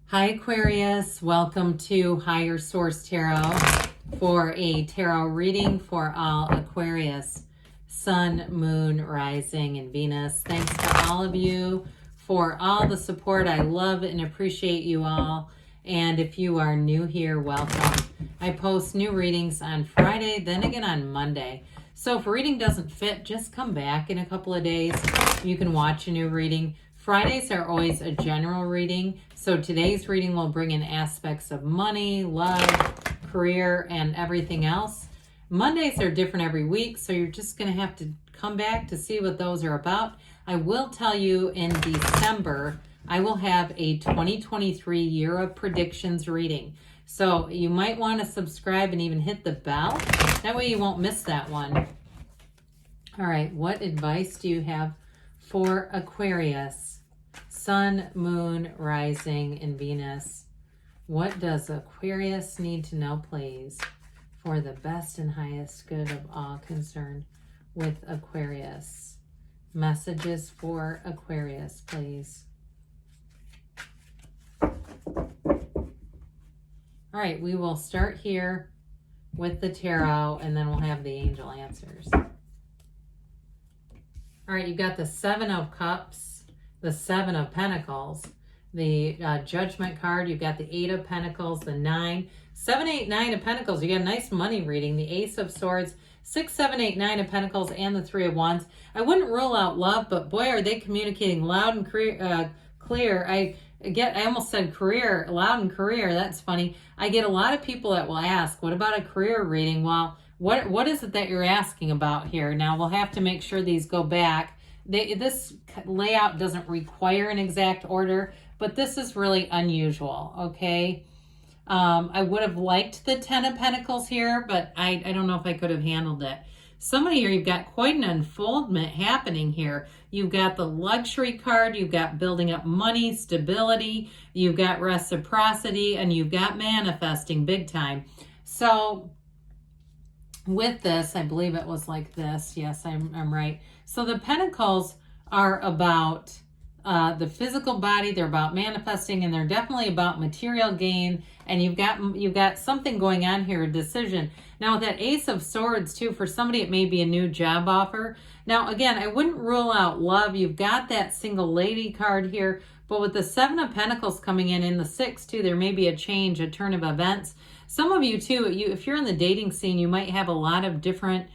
Hi Aquarius, welcome to Higher Source Tarot for a tarot reading for all Aquarius, Sun, Moon, Rising, and Venus. Thanks to all of you for all the support. I love and appreciate you all. And if you are new here, welcome. I post new readings on Friday, then again on Monday. So if a reading doesn't fit, just come back in a couple of days. You can watch a new reading. Fridays are always a general reading, so today's reading will bring in aspects of money, love, career, and everything else. Mondays are different every week, so you're just going to have to come back to see what those are about. I will tell you in December, I will have a 2023 Year of Predictions reading. So you might want to subscribe and even hit the bell. That way you won't miss that one. All right, what advice do you have for Aquarius? Sun, Moon, Rising, and Venus. What does Aquarius need to know, please, for the best and highest good of all concerned with Aquarius? Messages for Aquarius, please. All right, we will start here with the tarot, and then we'll have the angel answers. All right, you got the Seven of Cups, the Seven of Pentacles, the Judgment card. You've got the Eight of Pentacles, the 9, 7, 8, 9 of Pentacles. You got a nice money reading. The Ace of Swords, 6, 7, 8, 9 of Pentacles, and the Three of Wands. I wouldn't rule out love, but boy, are they communicating loud and clear. I almost said career, loud and career. That's funny. I get a lot of people that will ask, what about a career reading? Well, what is it that you're asking about here? Now, we'll have to make sure these go back. This layout doesn't require an exact order, but this is really unusual, okay? I would have liked the 10 of Pentacles here, but I don't know if I could have handled it. Some of you, you've got quite an unfoldment happening here. You've got the luxury card, you've got building up money, stability, you've got reciprocity, and you've got manifesting big time. So with this, I believe it was like this. Yes, I'm right. So the Pentacles are about the physical body. They're about manifesting, and they're definitely about material gain. And you've got something going on here, a decision. Now with that Ace of Swords too, for somebody it may be a new job offer. Now again, I wouldn't rule out love. You've got that single lady card here, but with the Seven of Pentacles coming in the 6 too, there may be a change, a turn of events. Some of you too, if you're in the dating scene, you might have a lot of different,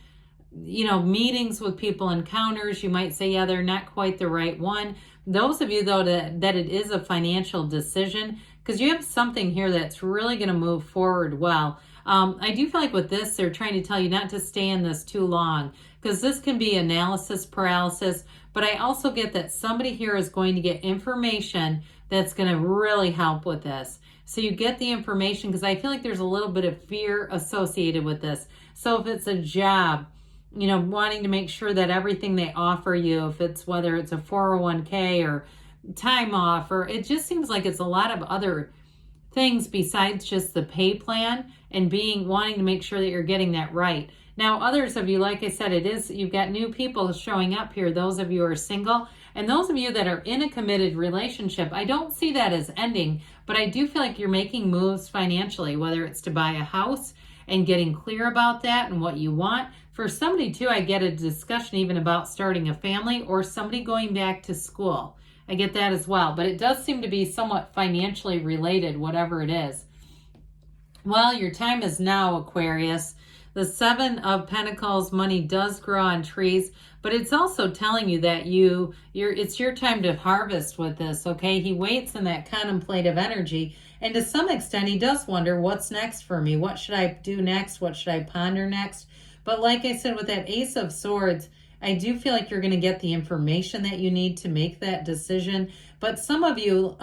meetings with people, encounters. You might say, yeah, they're not quite the right one. Those of you though that it is a financial decision, because you have something here that's really going to move forward well. I do feel like with this, they're trying to tell you not to stay in this too long, because this can be analysis paralysis. But I also get that somebody here is going to get information that's going to really help with this. So you get the information, because I feel like there's a little bit of fear associated with this. So if it's a job, wanting to make sure that everything they offer you, if it's whether it's a 401k or time off, or it just seems like it's a lot of other things besides just the pay plan, and wanting to make sure that you're getting that right. Now, others of you, like I said, you've got new people showing up here. Those of you who are single, and those of you that are in a committed relationship, I don't see that as ending, but I do feel like you're making moves financially, whether it's to buy a house and getting clear about that and what you want. For somebody too, I get a discussion even about starting a family or somebody going back to school. I get that as well, but it does seem to be somewhat financially related, whatever it is. Well, your time is now, Aquarius. The Seven of Pentacles, money does grow on trees, but it's also telling you that it's your time to harvest with this, okay? He waits in that contemplative energy, and to some extent, he does wonder, what's next for me? What should I do next? What should I ponder next? But like I said, with that Ace of Swords, I do feel like you're going to get the information that you need to make that decision. But some of you,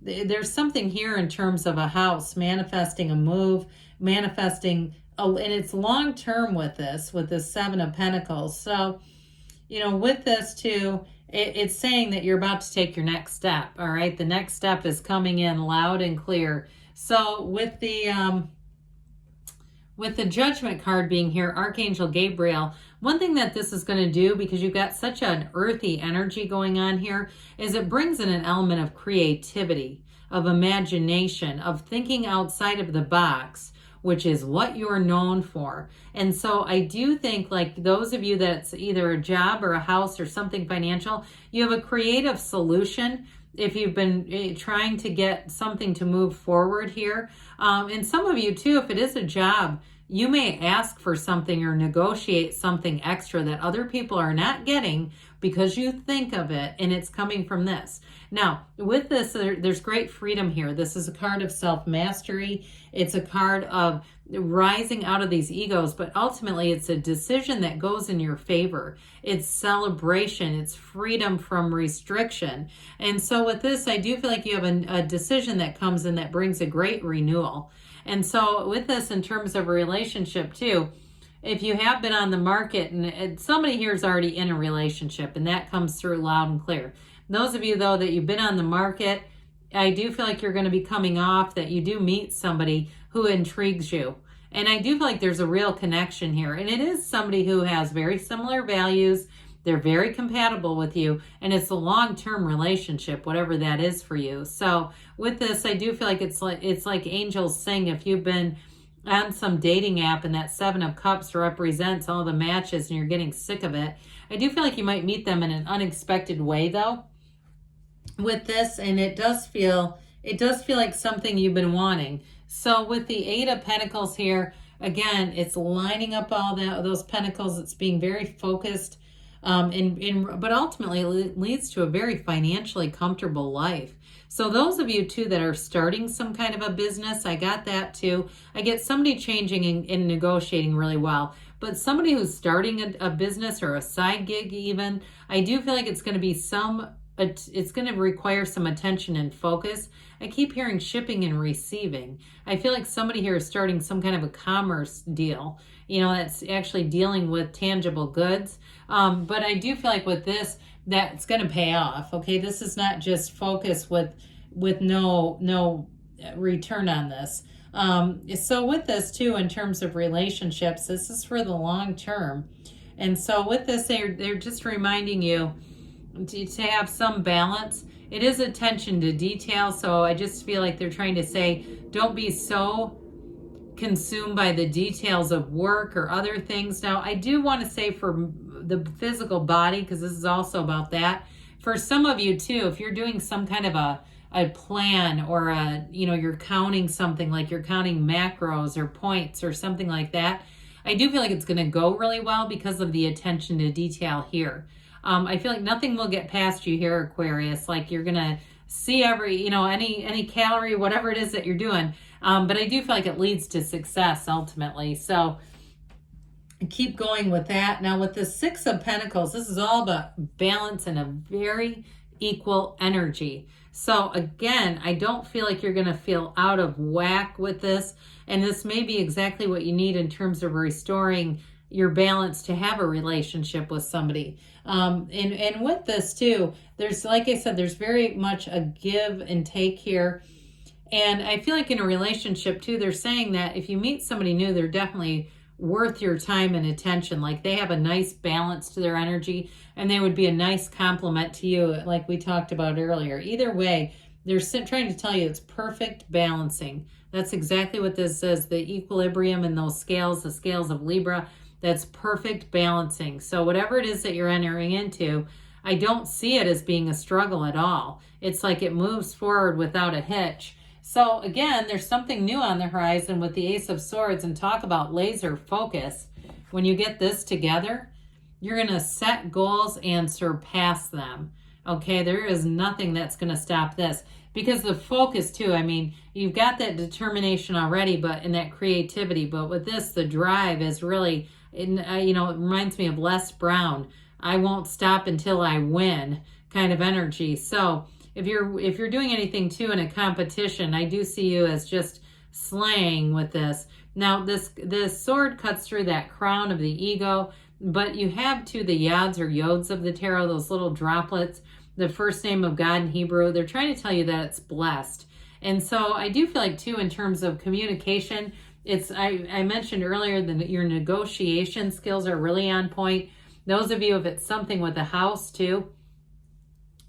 there's something here in terms of a house, manifesting a move, manifesting, and it's long term with this Seven of Pentacles. So, with this too, it's saying that you're about to take your next step. All right. The next step is coming in loud and clear. So with the Judgment card being here, Archangel Gabriel, one thing that this is going to do, because you've got such an earthy energy going on here, is it brings in an element of creativity. of imagination, of thinking outside of the box, which is what you're known for. And so I do think, like, those of you that's either a job or a house or something financial, you have a creative solution if you've been trying to get something to move forward here. And some of you too, if it is a job, you may ask for something or negotiate something extra that other people are not getting because you think of it and it's coming from this. Now, with this, there's great freedom here. This is a card of self-mastery. It's a card of rising out of these egos, but ultimately it's a decision that goes in your favor. It's celebration. It's freedom from restriction. And so with this, I do feel like you have a decision that comes in that brings a great renewal. And so with this, in terms of a relationship too, if you have been on the market and somebody here is already in a relationship, and that comes through loud and clear. Those of you though that you've been on the market, I do feel like you're going to be coming off that you do meet somebody who intrigues you. And I do feel like there's a real connection here. And it is somebody who has very similar values. They're very compatible with you, and it's a long-term relationship, whatever that is for you. So with this, I do feel like it's like angels sing. If you've been on some dating app and that 7 of Cups represents all the matches and you're getting sick of it, I do feel like you might meet them in an unexpected way though with this, and it does feel like something you've been wanting. So with the 8 of Pentacles here, again, it's lining up all those pentacles. It's being very focused. But ultimately it leads to a very financially comfortable life. So those of you too that are starting some kind of a business, I got that too. I get somebody changing and negotiating really well. But somebody who's starting a business or a side gig even, I do feel like it's going to be it's going to require some attention and focus. I keep hearing shipping and receiving. I feel like somebody here is starting some kind of a commerce deal, that's actually dealing with tangible goods. But I do feel like with this, that's going to pay off. Okay, this is not just focus with no return on this. So with this too, in terms of relationships, this is for the long term. And so with this, they're just reminding you to have some balance. It is attention to detail. So I just feel like they're trying to say, don't be so consumed by the details of work or other ththings. Now, I do want to say for the physical body, because this is also about that, for some of you too, if you're doing some kind of a plan or you're counting something, like you're counting macros or points or something like that, I do feel like it's going to go really well because of the attention to detail here. I feel like nothing will get past you here, Aquarius. Like you're going to see every, any calorie, whatever it is that you're doing. But I do feel like it leads to success ultimately. So keep going with that. Now with the 6 of Pentacles, this is all about balance and a very equal energy. So again, I don't feel like you're going to feel out of whack with this. And this may be exactly what you need in terms of restoring your balance to have a relationship with somebody. And with this too, there's, like I said, there's very much a give and take here. And I feel like in a relationship too, they're saying that if you meet somebody new, they're definitely worth your time and attention. Like they have a nice balance to their energy and they would be a nice compliment to you, like we talked about earlier. Either way, they're trying to tell you it's perfect balancing. That's exactly what this says. The equilibrium in those scales, the scales of Libra, that's perfect balancing. So whatever it is that you're entering into, I don't see it as being a struggle at all. It's like it moves forward without a hitch. So again, there's something new on the horizon with the Ace of Swords, and talk about laser focus. When you get this together, you're going to set goals and surpass them. Okay, there is nothing that's going to stop this. Because the focus too, I mean, you've got that determination already, but in that creativity. But with this, the drive is really, it reminds me of Les Brown. I won't stop until I win kind of energy. So if you're doing anything too in a competition, I do see you as just slaying with this. Now this sword cuts through that crown of the ego, but you have too the yads or yods of the tarot, those little droplets, the first name of God in Hebrew. They're trying to tell you that it's blessed. And so I do feel like too, in terms of communication, I mentioned earlier that your negotiation skills are really on point. Those of you, if it's something with a house too,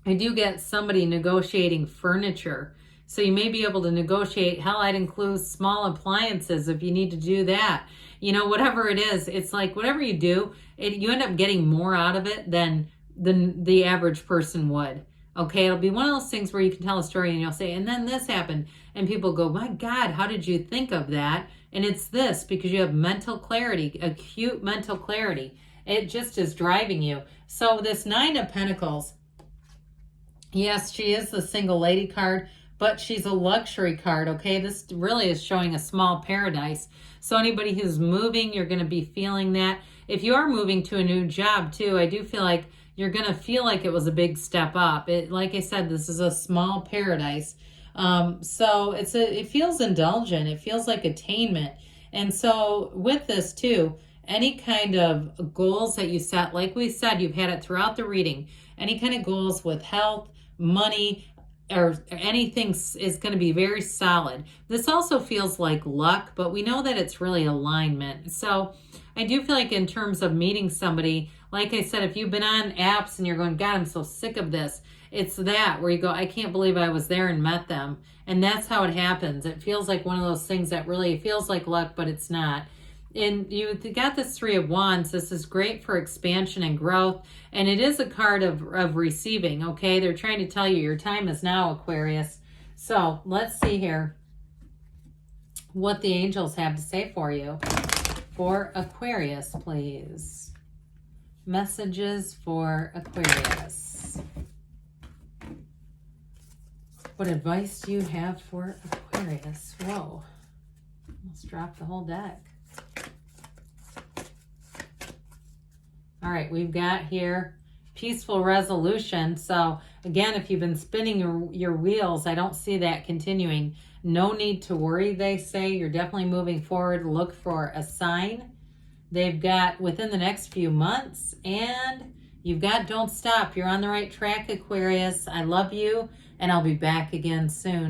I do get somebody negotiating furniture. So you may be able to negotiate. Hell, I'd include small appliances if you need to do that. You know, whatever it is, it's like whatever you do, you end up getting more out of it than the average person would. Okay, it'll be one of those things where you can tell a story and you'll say, and then this happened. And people go, my God, how did you think of that? And it's this, because you have mental clarity, acute mental clarity. It just is driving you. So this 9 of Pentacles, yes, she is the single lady card, but she's a luxury card, okay? This really is showing a small paradise. So anybody who's moving, you're going to be feeling that. If you are moving to a new job too, I do feel like you're going to feel like it was a big step up. Like I said, this is a small paradise. So it feels indulgent. It feels like attainment. And so with this too, any kind of goals that you set, like we said, you've had it throughout the reading, any kind of goals with health, money, or anything is going to be very solid. This also feels like luck, but we know that it's really alignment. So I do feel like in terms of meeting somebody, like I said, if you've been on apps and you're going, God, I'm so sick of this. It's that where you go, I can't believe I was there and met them. And that's how it happens. It feels like one of those things that really feels like luck, but it's not. And you got this 3 of Wands. This is great for expansion and growth. And it is a card of receiving, okay? They're trying to tell you your time is now, Aquarius. So let's see here what the angels have to say for you. For Aquarius, please. Messages for Aquarius. What advice do you have for Aquarius? Whoa. Almost dropped the whole deck. All right, we've got here peaceful resolution. So again, if you've been spinning your wheels, I don't see that continuing. No need to worry, they say. You're definitely moving forward. Look for a sign. They've got within the next few months, and you've got don't stop. You're on the right track, Aquarius. I love you, and I'll be back again soon.